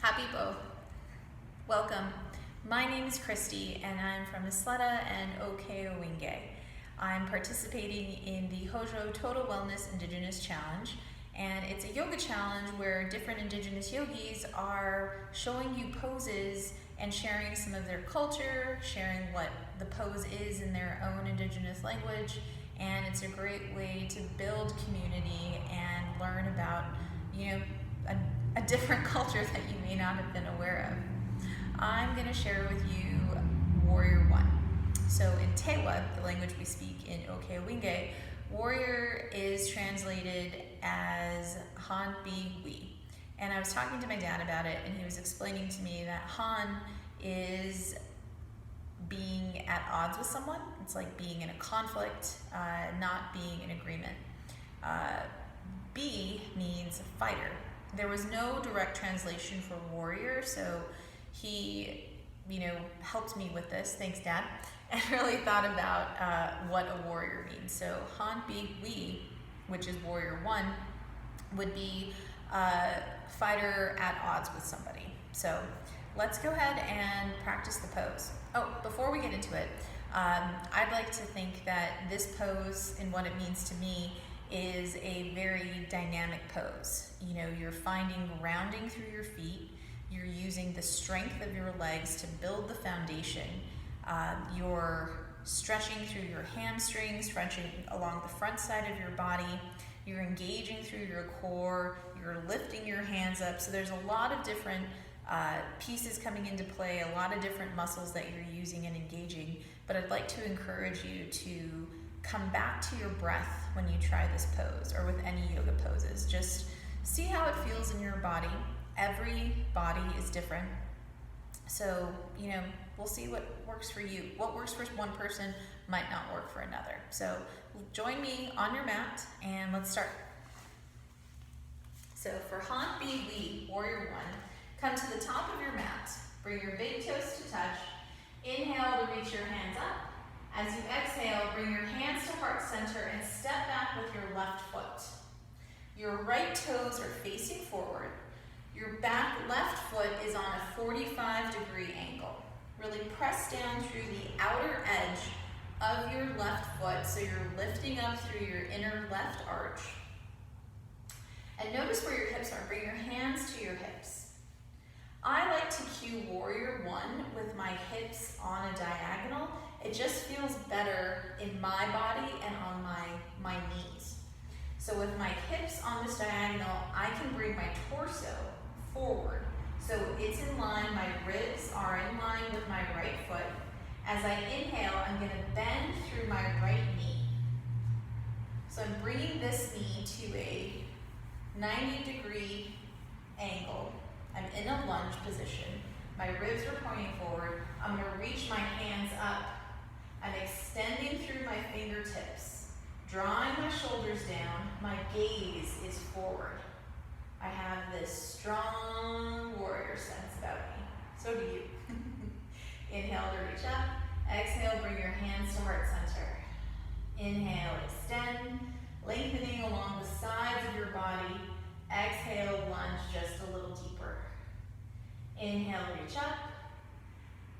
Happy both. Welcome. My name is Kristi and I'm from Isleta and Okeowinge. I'm participating in the Hojo Total Wellness Indigenous Challenge, and it's a yoga challenge where different Indigenous yogis are showing you poses and sharing some of their culture, sharing what the pose is in their own Indigenous language, and it's a great way to build community and learn about, a different culture that you may not have been aware of. I'm going to share with you Warrior 1. So in Tewa, the language we speak in Okeowinge, warrior is translated as Han Bi Wi. And I was talking to my dad about it, and he was explaining to me that Han is being at odds with someone. It's like being in a conflict, not being in agreement. B means fighter. There was no direct translation for warrior, so he, helped me with this. Thanks, Dad. And really thought about what a warrior means. So Han Bi Wi, which is Warrior 1, would be fighter at odds with somebody. So let's go ahead and practice the pose. Oh, before we get into it, I'd like to think that this pose and what it means to me is a very dynamic pose. You're finding grounding through your feet. You're using the strength of your legs to build the foundation. You're stretching through your hamstrings, stretching along the front side of your body. You're engaging through your core. You're lifting your hands up. So there's a lot of different pieces coming into play, a lot of different muscles that you're using and engaging. But I'd like to encourage you to come back to your breath when you try this pose or with any yoga poses. Just see how it feels in your body. Every body is different. So, we'll see what works for you. What works for one person might not work for another. So join me on your mat and let's start. So for Han Bi Wi, Warrior 1, come to the top of your mat. Bring your big toes to touch. Inhale to reach your hands up. As you exhale, bring your hands to heart center and step back with your left foot. Your right toes are facing forward. Your back left foot is on a 45-degree angle. Really press down through the outer edge of your left foot so you're lifting up through your inner left arch. And notice where your hips are. Bring your hands to your hips. I like to cue Warrior 1 with my hips on a diagonal. It just feels better in my body and on my knees. So with my hips on this diagonal, I can bring my torso forward. So it's in line, my ribs are in line with my right foot. As I inhale, I'm going to bend through my right knee. So I'm bringing this knee to a 90-degree angle. I'm in a lunge position. My ribs are pointing forward. I'm going to reach my hands up. I'm extending through my fingertips, drawing my shoulders down. My gaze is forward. I have this strong warrior sense about me. So do you. Inhale to reach up. Exhale, bring your hands to heart center. Inhale, extend, lengthening along the sides of your body. Exhale, lunge just a little deeper. Inhale, reach up.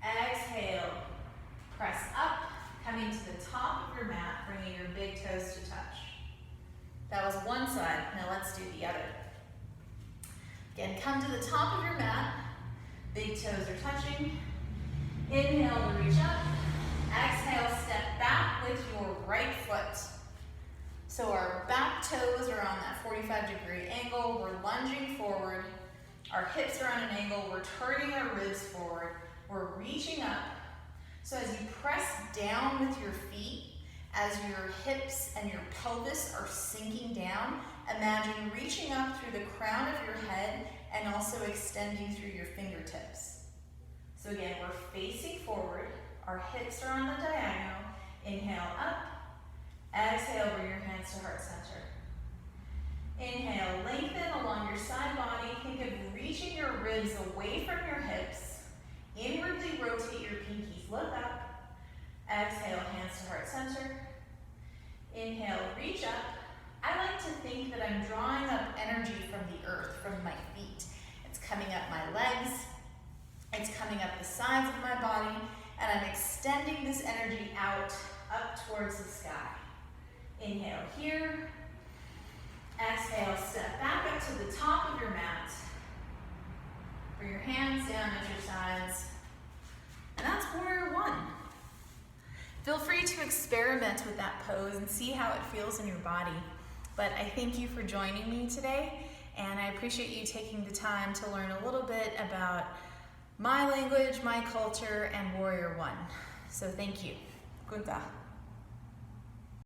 Exhale, press up, coming to the top of your mat, bringing your big toes to touch. That was one side. Now let's do the other. Again, come to the top of your mat. Big toes are touching. Inhale to reach up. Exhale, step back with your right foot. So our back toes are on that 45-degree angle. We're lunging forward. Our hips are on an angle. We're turning our ribs forward. We're reaching up. So as you press down with your feet, as your hips and your pelvis are sinking down, imagine reaching up through the crown of your head and also extending through your fingertips. So again, we're facing forward. Our hips are on the diagonal. Inhale up. Exhale, bring your hands to heart center. Inhale, lengthen along your side body. Think of reaching your ribs away from your hips. Inwardly rotate your pinkies. Look up. Exhale, hands to heart center. Inhale, reach up. I like to think that I'm drawing up energy from the earth, from my feet. It's coming up my legs. towards the sky. Inhale here. Exhale, step back up to the top of your mat. Bring your hands down at your sides. And that's warrior one. Feel free to experiment with that pose and see how it feels in your body. But I thank you for joining me today, and I appreciate you taking the time to learn a little bit about my language, my culture, and warrior one. So thank you. Kunta.